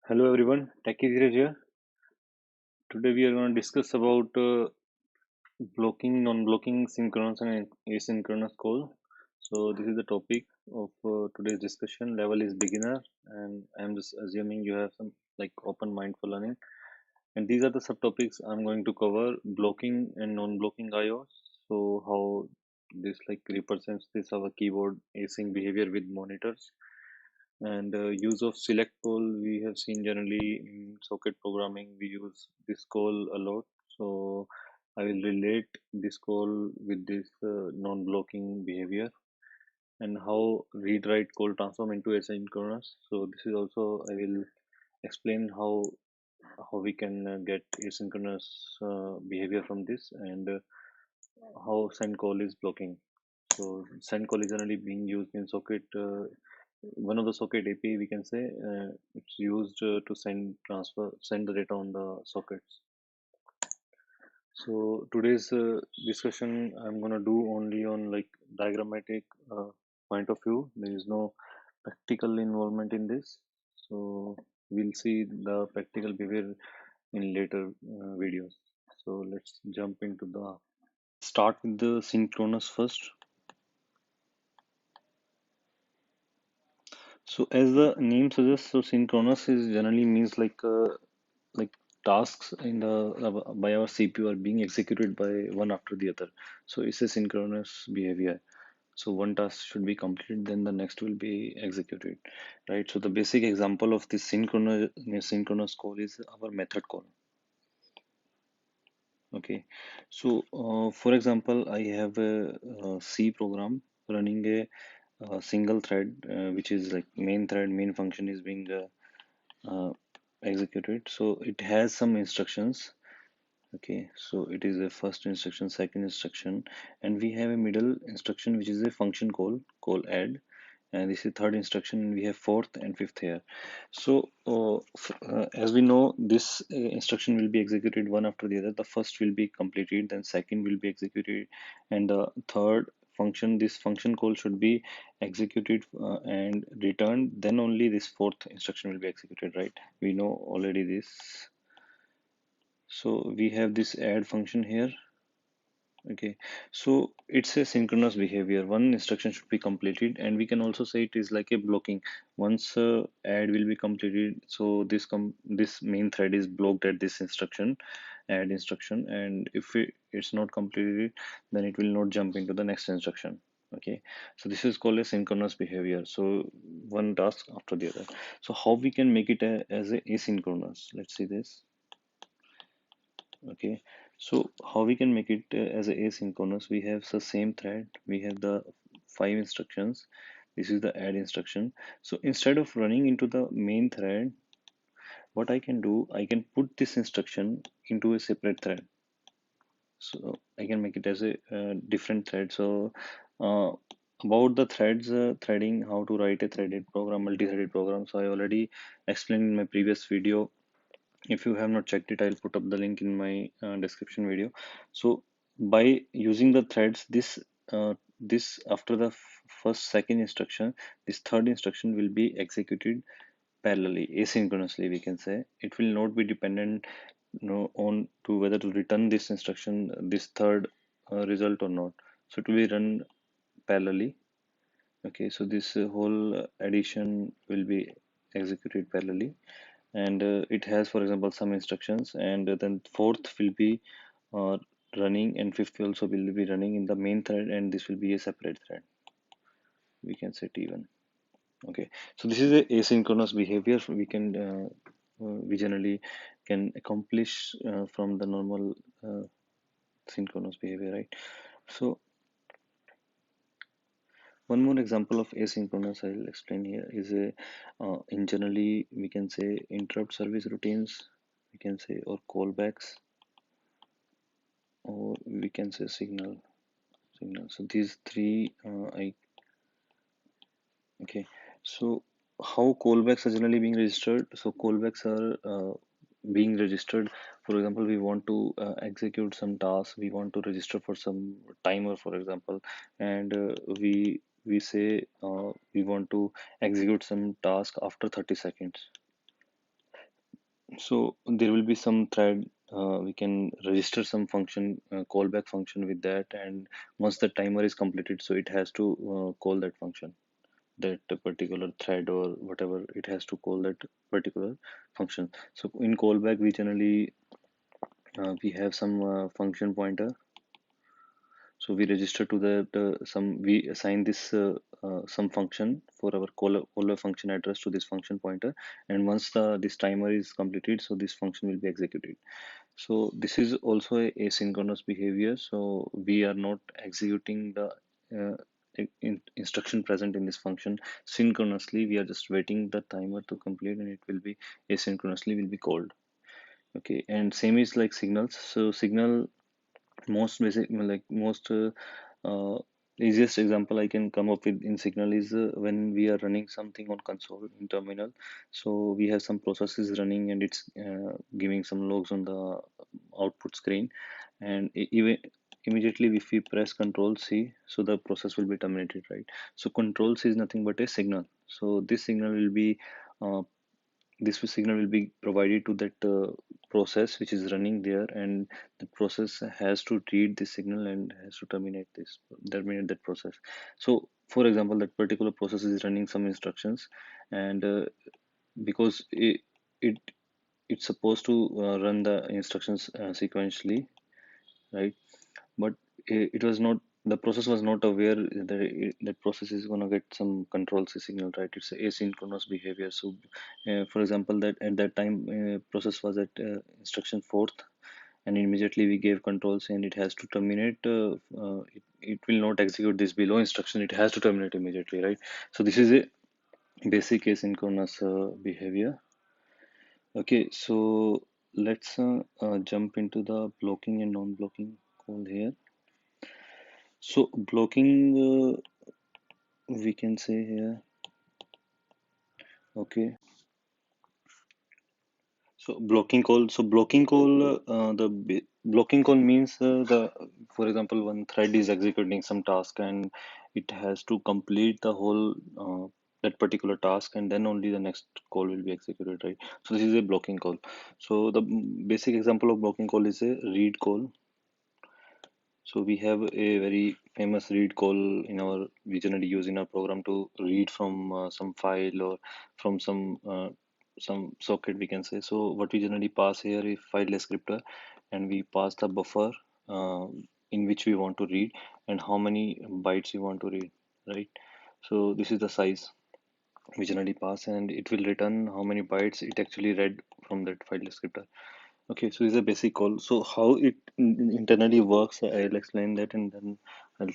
Hello everyone, Techie Dheeraj here. Today we are going to discuss about blocking, non-blocking, synchronous and asynchronous call. So this is the topic of today's discussion. Level is beginner, and I'm just assuming you have some like open mind for learning. And these are the subtopics I'm going to cover: blocking and non-blocking IO. So how this like represents this our keyboard async behavior with monitors and use of select call. We have seen generally in socket programming we use this call a lot, so I will relate this call with this non-blocking behavior and how read write call transform into asynchronous. So this is also I will explain how we can get asynchronous behavior from this, and how send call is blocking. So send call is generally being used in socket. One of the socket API we can say it's used to send the data on the sockets. So today's discussion I'm gonna do only on like diagrammatic point of view. There is no practical involvement in this. So we'll see the practical behavior in later videos. So let's jump into the start with the synchronous first. So as the name suggests, so synchronous is generally means like tasks in the by our CPU are being executed by one after the other. So it's a synchronous behavior. So one task should be completed, then the next will be executed, right? So the basic example of this synchronous call is our method call. Okay, so for example, I have a C program running a single thread, which is like main thread, main function is being uh, executed. So it has some instructions. Okay, so it is a first instruction, second instruction, and we have a middle instruction which is a function call add, and this is third instruction, and we have fourth and fifth here. So as we know, this instruction will be executed one after the other. The first will be completed, then second will be executed, and the third function, this function call should be executed and returned, then only this fourth instruction will be executed, right? We know already this. So we have this add function here. Okay, so it's a synchronous behavior. One instruction should be completed, and we can also say it is like a blocking. Once add will be completed, so this main thread is blocked at this instruction, add instruction, and if it's not completed, then it will not jump into the next instruction. Okay, so this is called a synchronous behavior. So one task after the other. So how we can make it as a asynchronous? Let's see this. Okay, so how we can make it as a asynchronous? We have the same thread, we have the five instructions. This is the add instruction. So instead of running into the main thread, what I can do, I can put this instruction into a separate thread. So I can make it as a different thread. So uh, about the threads, threading, how to write a threaded program, multi-threaded program. So I already explained in my previous video. If you have not checked it, I'll put up the link in my description video. So by using the threads, this after the first second instruction, this third instruction will be executed parallelly, asynchronously, we can say. It will not be dependent, on to whether to return this instruction, this third result or not. So it will be run parallelly. Okay, so this whole addition will be executed parallelly, and it has, for example, some instructions, and then fourth will be uh, running, and fifth also will be running in the main thread, and this will be a separate thread, we can set even. Okay, so this is a asynchronous behavior we generally can accomplish from the normal synchronous behavior, right? So one more example of asynchronous I'll explain here is a in generally we can say interrupt service routines, we can say, or callbacks, or we can say signal. So these three I okay. So how callbacks are generally being registered? So callbacks are being registered. For example, we want to execute some task, we want to register for some timer, for example, and we say we want to execute some task after 30 seconds. So there will be some thread. We can register some function, callback function with that, and once the timer is completed, so it has to call that function, that particular thread or whatever. It has to call that particular function. So in callback, we generally we have some function pointer. So we register to the some we assign this some function for our caller function address to this function pointer, and once the this timer is completed, so this function will be executed. So this is also a asynchronous behavior. So we are not executing the instruction present in this function synchronously. We are just waiting the timer to complete, and it will be asynchronously will be called. Okay, and same is like signals. So signal, most basic, like most uh, easiest example I can come up with in signal is when we are running something on console in terminal. So we have some processes running, and it's giving some logs on the output screen, and even immediately if we press control C, so the process will be terminated, right? So control C is nothing but a signal. So this signal will be uh, this signal will be provided to that process which is running there, and the process has to read this signal and has to terminate that process. So for example, that particular process is running some instructions, and because it it's supposed to run the instructions sequentially, right? But it was not, the process was not aware that that process is going to get some control signal, right? It's asynchronous behavior. So for example, that at that time process was at instruction fourth, and immediately we gave controls and it has to terminate, it will not execute this below instruction, it has to terminate immediately, right? So this is a basic asynchronous behavior. Okay, so let's jump into the blocking and non-blocking call here. So blocking, we can say here, okay. So blocking call, blocking call means for example, one thread is executing some task and it has to complete the whole that particular task, and then only the next call will be executed, right? So this is a blocking call. So the basic example of blocking call is a read call. So we have a very famous read call in our, we generally use in our program to read from some file or from some socket, we can say. So what we generally pass here is file descriptor, and we pass the buffer uh, in which we want to read and how many bytes we want to read, right? So this is the size we generally pass, and it will return how many bytes it actually read from that file descriptor. Okay, so it's a basic call. So how it internally works, I'll explain that, and then I'll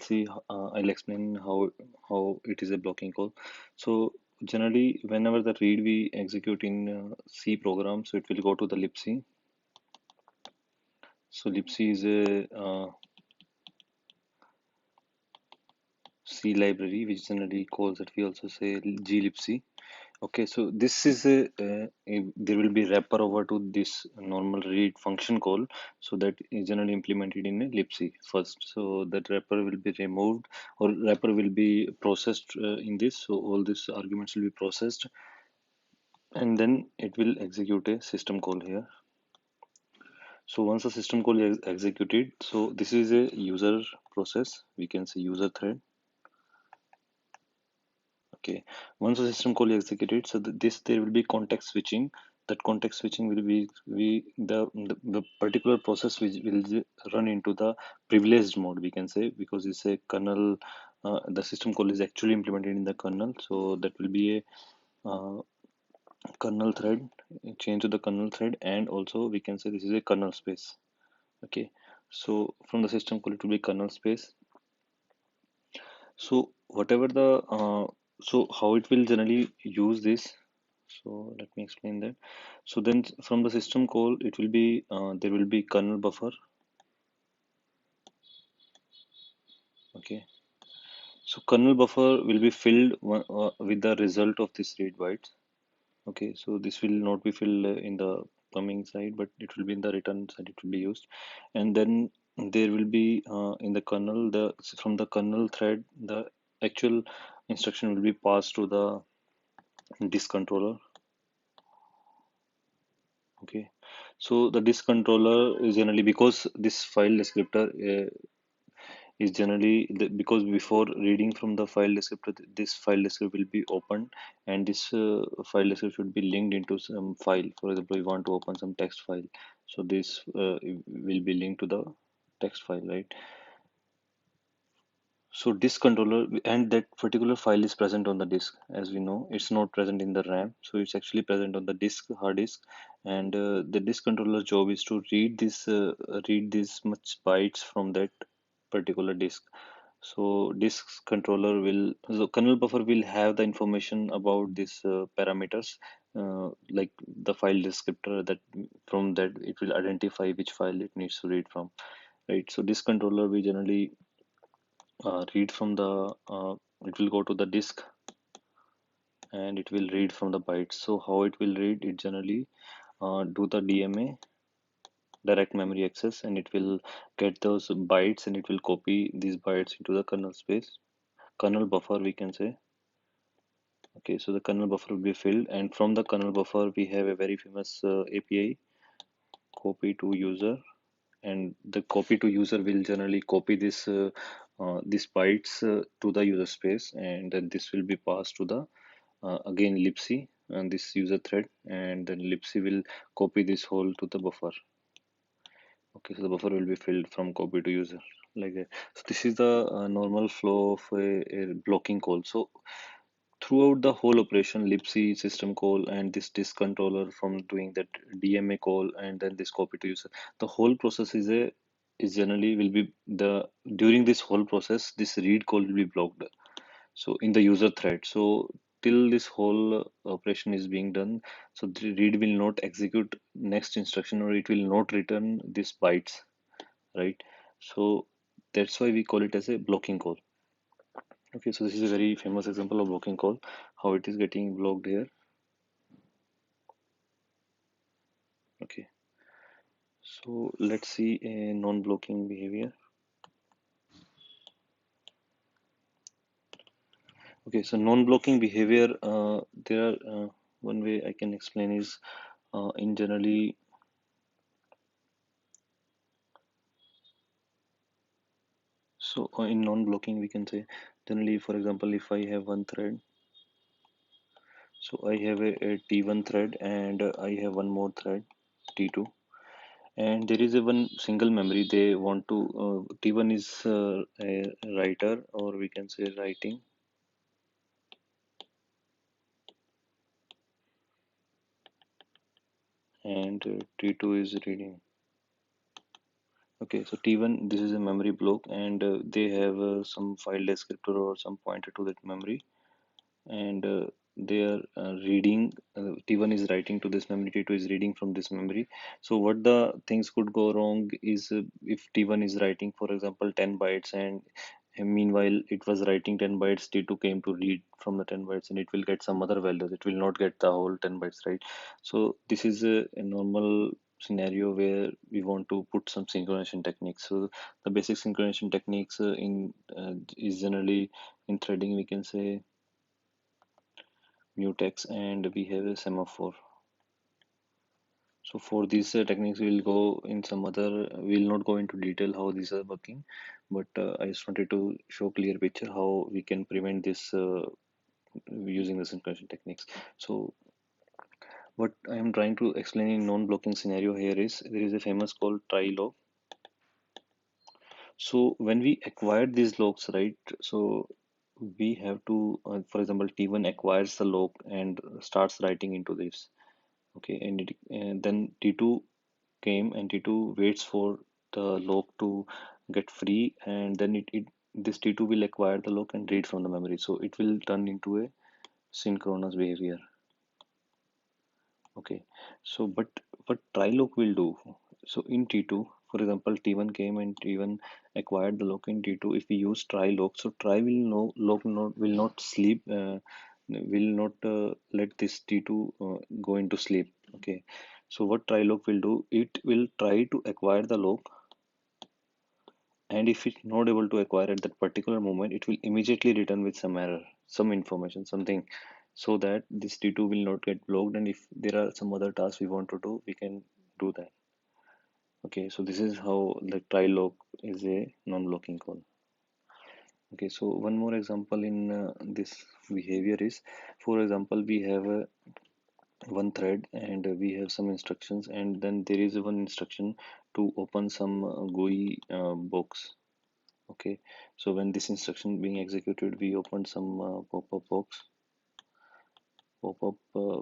explain how it is a blocking call. So generally, whenever the read we execute in C program, so it will go to the libc. So libc is a C library, which generally calls that we also say glibc. Okay, so this is there will be wrapper over to this normal read function call, so that is generally implemented in a libc first. So that wrapper will be removed, or wrapper will be processed in this. So all these arguments will be processed, and then it will execute a system call here. So once the system call is executed, so this is a user process. We can say user thread. Okay, once the system call is executed, so this there will be context switching. That context switching will be the particular process which will run into the privileged mode, we can say, because it's a kernel. The system call is actually implemented in the kernel, so that will be a kernel thread, change to the kernel thread, and also we can say this is a kernel space. Okay, so from the system call it will be kernel space. So whatever the so how it will generally use this. So let me explain that. So then from the system call, it will be there will be kernel buffer. Okay. So kernel buffer will be filled with the result of this read bytes. Okay. So this will not be filled in the coming side, but it will be in the return side. It will be used, and then there will be in the kernel, the from the kernel thread, the actual instruction will be passed to the disk controller. Okay, So the disk controller is generally, because this file descriptor is generally because before reading from the file descriptor, this file descriptor will be opened, and this file descriptor should be linked into some file. For example, we want to open some text file, so this will be linked to the text file, right? So disk controller, and that particular file is present on the disk. As we know, it's not present in the RAM, so it's actually present on the disk, hard disk. And the disk controller job is to read this much bytes from that particular disk. So disk controller will, so kernel buffer will have the information about these parameters, like the file descriptor, that from that it will identify which file it needs to read from, right? So disk controller we generally read from the it will go to the disk and it will read from the bytes. So how it will read? It generally do the DMA, direct memory access, and it will get those bytes and it will copy these bytes into the kernel space, kernel buffer we can say. Okay, so the kernel buffer will be filled, and from the kernel buffer we have a very famous API, copy to user, and the copy to user will generally copy this bytes to the user space, and then this will be passed to the again libc and this user thread, and then libc will copy this whole to the buffer. Okay, so the buffer will be filled from copy to user, like that. So this is the normal flow of a blocking call. So throughout the whole operation, libc system call and this disk controller from doing that DMA call and then this copy to user, the whole process is generally will be the during this whole process, this read call will be blocked. So in the user thread, so till this whole operation is being done, so the read will not execute next instruction, or it will not return these bytes, right? So that's why we call it as a blocking call. Okay, so this is a very famous example of blocking call, how it is getting blocked here. Okay, so let's see a non-blocking behavior. Okay, so non-blocking behavior, there are one way I can explain is in generally. So in non-blocking, we can say generally, for example, if I have one thread, so I have a T1 thread and I have one more thread, T2, and there is a one single memory they want to, T1 is a writer, or we can say writing, and T2 is reading. Okay, so T1, this is a memory block, and they have some file descriptor or some pointer to that memory, and they are reading, T1 is writing to this memory, T2 is reading from this memory. So what the things could go wrong is if T1 is writing, for example, 10 bytes, and meanwhile it was writing 10 bytes, T2 came to read from the 10 bytes and it will get some other values, it will not get the whole 10 bytes, right? So this is a normal scenario where we want to put some synchronization techniques. So the basic synchronization techniques in is generally in threading, we can say mutex, and we have a semaphore. So for these techniques, we'll go in some other, we'll not go into detail how these are working, but I just wanted to show clear picture how we can prevent this using the synchronization techniques. So what I am trying to explain in non-blocking scenario here is there is a famous called try log. So when we acquire these logs, right? So we have to, for example, T1 acquires the log and starts writing into this. Okay, and then T2 came and T2 waits for the lock to get free, and then this T2 will acquire the lock and read from the memory. So it will turn into a synchronous behavior. Okay, so but what try lock will do? So in T2, for example, T1 came and T1 acquired the lock in T2. If we use try lock, so try will no lock not will not sleep, will not let this T2 go into sleep. Okay, so what try lock will do? It will try to acquire the lock, and if it's not able to acquire at that particular moment, it will immediately return with some error, some information, something, so that this T2 will not get blocked. And if there are some other tasks we want to do, we can do that. Okay, so this is how the try lock is a non-blocking call. Okay, so one more example in this behavior is, for example, we have a one thread and we have some instructions, and then there is one instruction to open some GUI box. Okay, so when this instruction being executed, we open some pop-up box, pop-up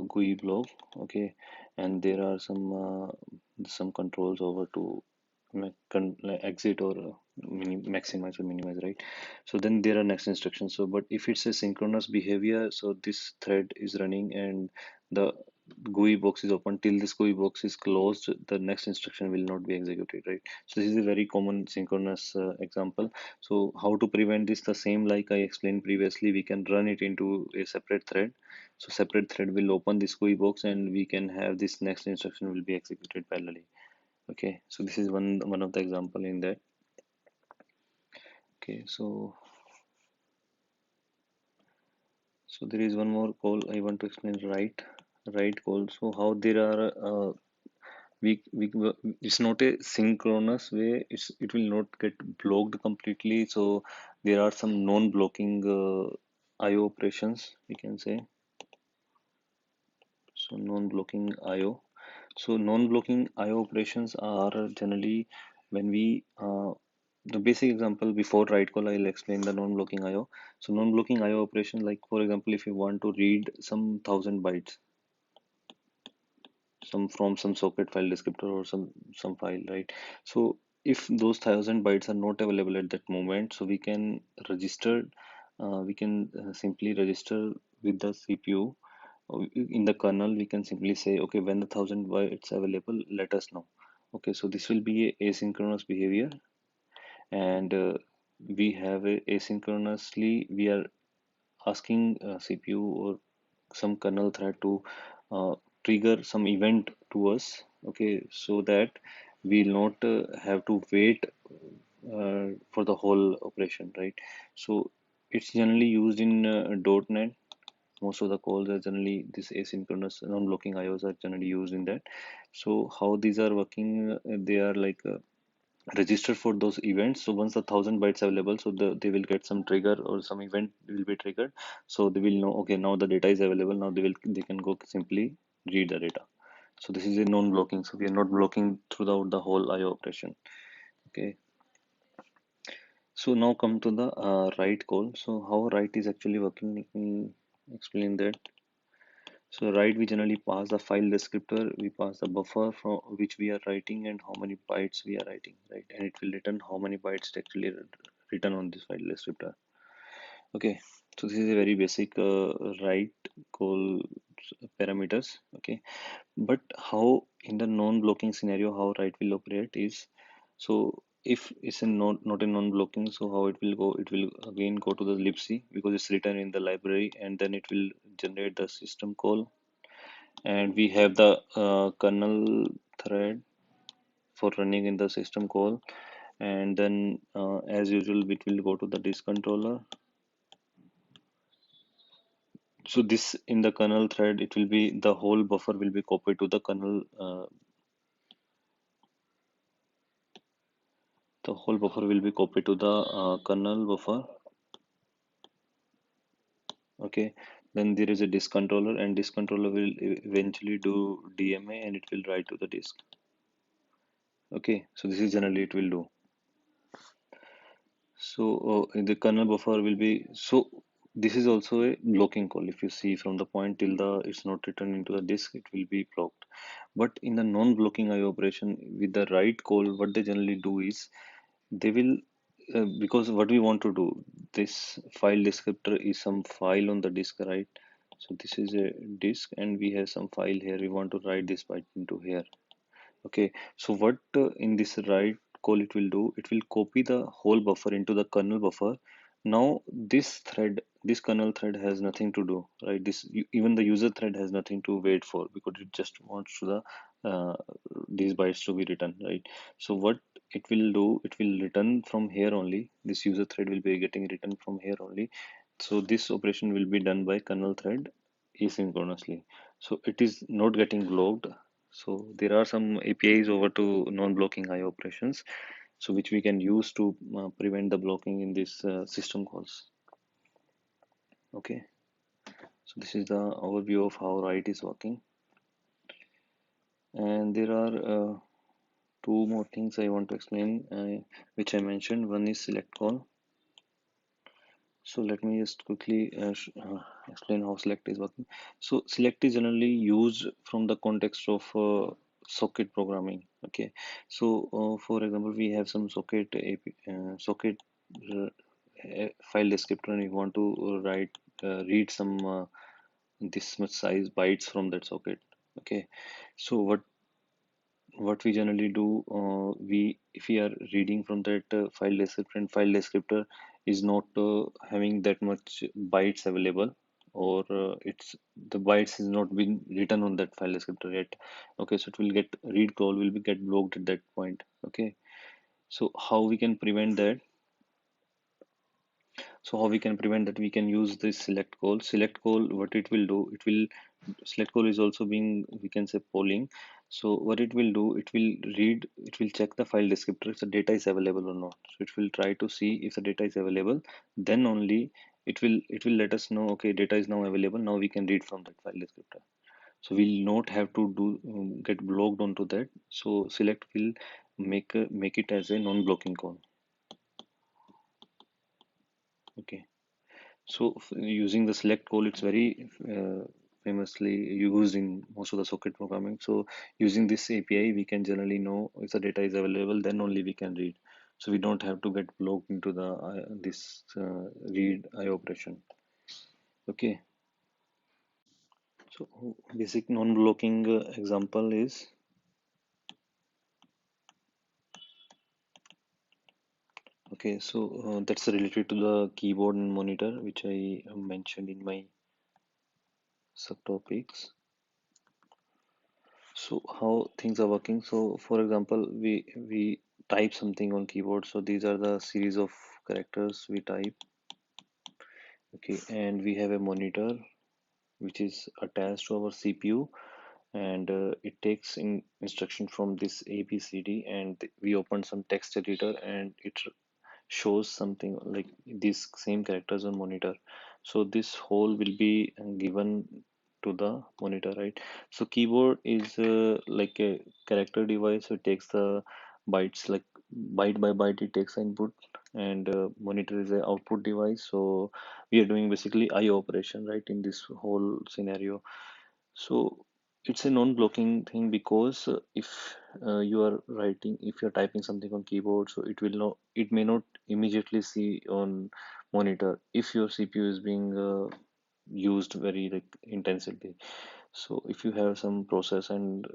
GUI block. Okay, and there are some controls over to like exit or maximize or minimize, right? So then there are next instructions. So but if it's a synchronous behavior, so this thread is running and the GUI box is open. Till this GUI box is closed, the next instruction will not be executed, right? So this is a very common synchronous example. So how to prevent this? The same like I explained previously, we can run it into a separate thread. So separate thread will open this GUI box and we can have this next instruction will be executed parallelly. Okay, so this is one of the example in that. Okay, so there is one more call I want to explain, right call. So how there are we it's not a synchronous way. It will not get blocked completely. So there are some non-blocking IO operations, we can say. So non-blocking IO. So non-blocking IO operations are generally when we the basic example before write call, I'll explain the non-blocking IO. So non-blocking IO operation, like for example, if you want to read some 1,000 bytes, some from some socket file descriptor or some file, right? So if those 1,000 bytes are not available at that moment, so we can simply register with the CPU. In the kernel, we can simply say, okay, when the 1,000 bytes available, let us know. Okay, so this will be a asynchronous behavior, and we have a asynchronously, we are asking CPU or some kernel thread to uh, trigger some event to us, okay, so that we'll not have to wait for the whole operation, right? So it's generally used in .NET. Most of the calls are generally this asynchronous non-blocking IOs are generally used in that. So how these are working, they are like register for those events. So once the 1,000 bytes available, so they will get some trigger or some event will be triggered. So they will know, okay, now the data is available. Now they can go simply read the data. So this is a non-blocking. So we are not blocking throughout the whole IO operation. Okay. So now come to the write call. So how write is actually working? Let me explain that. So write, we generally pass the file descriptor, we pass the buffer from which we are writing and how many bytes we are writing, right? And it will return how many bytes it actually written on this file descriptor. Okay, so this is a very basic write call parameters. Okay, but how in the non-blocking scenario, how write will operate is, so if it's a not a non-blocking, so how it will go? It will again go to the libc because it's written in the library, and then it will generate the system call, and we have the kernel thread for running in the system call, and then as usual it will go to the disk controller. So this in the kernel thread, it will be the whole buffer will be copied to the kernel, the whole buffer will be copied to the kernel buffer. Okay, then there is a disk controller, and disk controller will eventually do DMA, and it will write to the disk. Okay, so this is generally it will do. So the kernel buffer will be, so this is also a blocking call. If you see from the point till the it's not returned into the disk, it will be blocked. But in the non-blocking IO operation with the write call, what they generally do is they will because what we want to do, this file descriptor is some file on the disk, right? So this is a disk, and we have some file here. We want to write this byte into here. Okay, so what in this write call it will do, it will copy the whole buffer into the kernel buffer. Now this thread, this kernel thread has nothing to do, right? Even the user thread has nothing to wait for because it just wants to these bytes to be written, right? So what it will do, it will return from here only. This user thread will be getting written from here only. So this operation will be done by kernel thread asynchronously. So it is not getting logged. So there are some APIs over to non-blocking I/O operations, so which we can use to prevent the blocking in this system calls. Okay, so this is the overview of how write is working, and there are two more things I want to explain, which I mentioned. One is select call. So let me just quickly explain how select is working. So select is generally used from the context of socket programming. Okay. So for example, we have some socket socket uh, file descriptor, and we want to read some this much size bytes from that socket. Okay. So what we generally do, we if we are reading from that file descriptor, and file descriptor is not having that much bytes available, or it's the bytes is not been written on that file descriptor yet. Okay, so it will get read call will be get blocked at that point. Okay, so how we can prevent that? So how we can prevent that? We can use this select call. Select call, what it will do, it will select call is also being, we can say, polling. So what it will do, it will check the file descriptor if the data is available or not. So it will try to see if the data is available, then only it will let us know, okay, data is now available, now we can read from that file descriptor. So we'll not have to do get blocked onto that. So select will make it as a non-blocking call. Okay. So using the select call, it's very famously used in most of the socket programming. So using this API, we can generally know if the data is available, then only we can read. So we don't have to get blocked into the this read I operation. Okay. So basic non-blocking example is, okay. So that's related to the keyboard and monitor, which I mentioned in my subtopics. So how things are working. So for example, we type something on keyboard. So these are the series of characters we type. Okay, and we have a monitor which is attached to our CPU, and it takes in instruction from this ABCD, and we open some text editor, and it shows something like these same characters on monitor. So this whole will be given to the monitor, right? So keyboard is like a character device. So it takes the bytes, like byte by byte it takes the input, and monitor is a output device. So we are doing basically IO operation, right, in this whole scenario. So it's a non-blocking thing, because if you are writing, if you're typing something on keyboard, so it may not immediately see on monitor if your CPU is being used very like intensively. So if you have some process and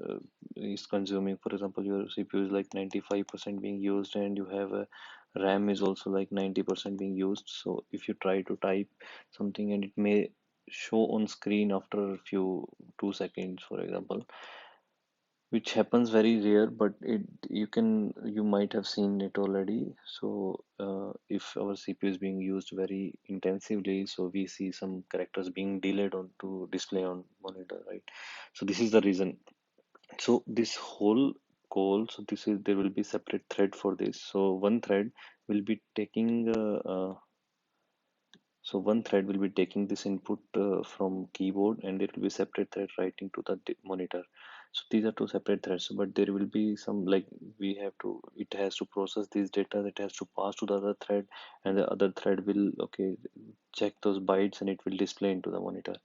is consuming, for example, your CPU is like 95% being used, and you have a RAM is also like 90% being used. So if you try to type something, and it may show on screen after a few 2 seconds, for example, which happens very rare, but you might have seen it already. So if our CPU is being used very intensively, so we see some characters being delayed on to display on monitor, right? So this is the reason. So this whole call, so this is there will be separate thread for this. So one thread will be taking so one thread will be taking this input from keyboard, and it will be separate thread writing to the monitor. So these are two separate threads, but there will be some like it has to process this data, that has to pass to the other thread, and the other thread will, okay, check those bytes, and it will display into the monitor.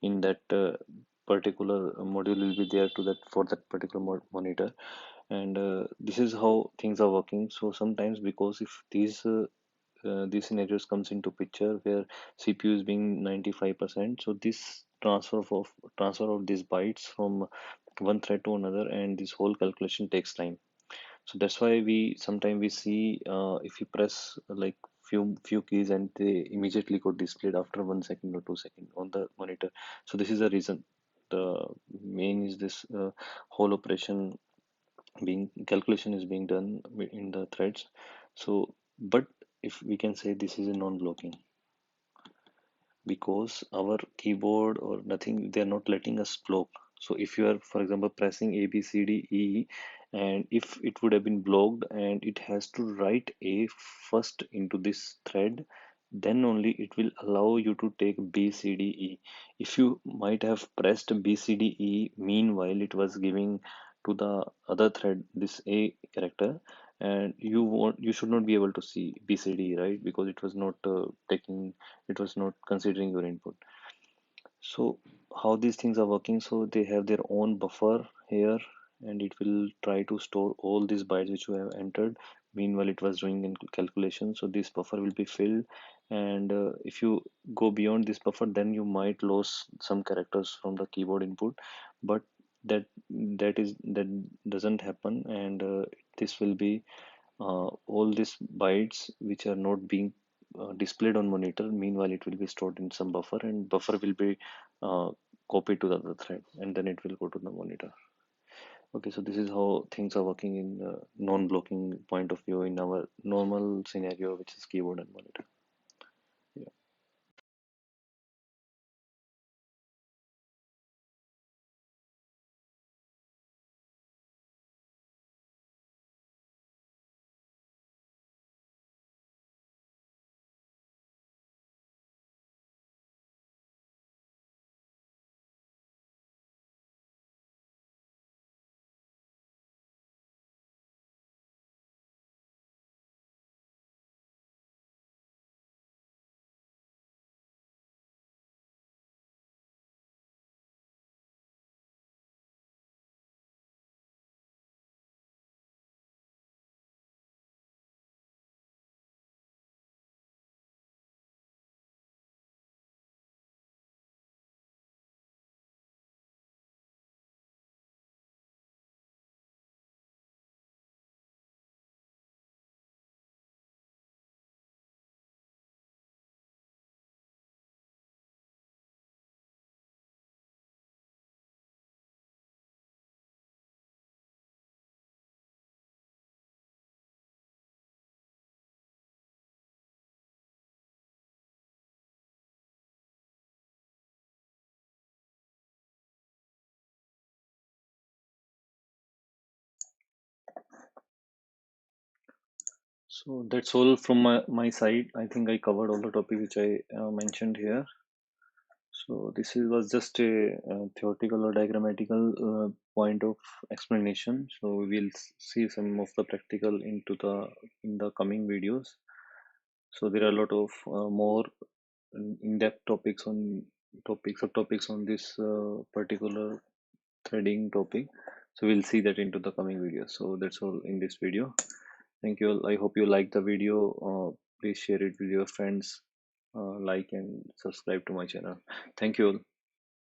In that particular module will be there to that for that particular monitor, and this is how things are working. So sometimes, because if these scenarios comes into picture where CPU is being 95%, so this transfer of these bytes from one thread to another, and this whole calculation takes time. So that's why we sometimes we see if you press like few keys, and they immediately got displayed after 1 second or 2 seconds on the monitor. So this is the reason. The main is this whole operation being calculation is being done in the threads. So but if we can say this is a non-blocking, because our keyboard or nothing, they're not letting us block. So if you are, for example, pressing A, B, C, D, E, and if it would have been blocked and it has to write A first into this thread, then only it will allow you to take B, C, D, E. If you might have pressed B, C, D, E, meanwhile it was giving to the other thread this A character, and you should not be able to see B, C, D, right? Because it was not it was not considering your input. So how these things are working, so they have their own buffer here, and it will try to store all these bytes which you have entered. Meanwhile, it was doing in calculation, so this buffer will be filled. And if you go beyond this buffer, then you might lose some characters from the keyboard input. But that doesn't happen, and this will be all these bytes which are not being displayed on monitor. Meanwhile, it will be stored in some buffer, and buffer will be uh, copied to the other thread, and then it will go to the monitor. Okay, so this is how things are working in non-blocking point of view in our normal scenario, which is keyboard and monitor. Yeah. So that's all from my side. I think I covered all the topic which I mentioned here. So was just a theoretical or diagrammatical point of explanation. So we will see some of the practical in the coming videos. So there are a lot of more in-depth subtopics on this particular threading topic. So we'll see that into the coming videos. So that's all in this video. Thank you all. I hope you like the video. Please share it with your friends. Like and subscribe to my channel. Thank you all.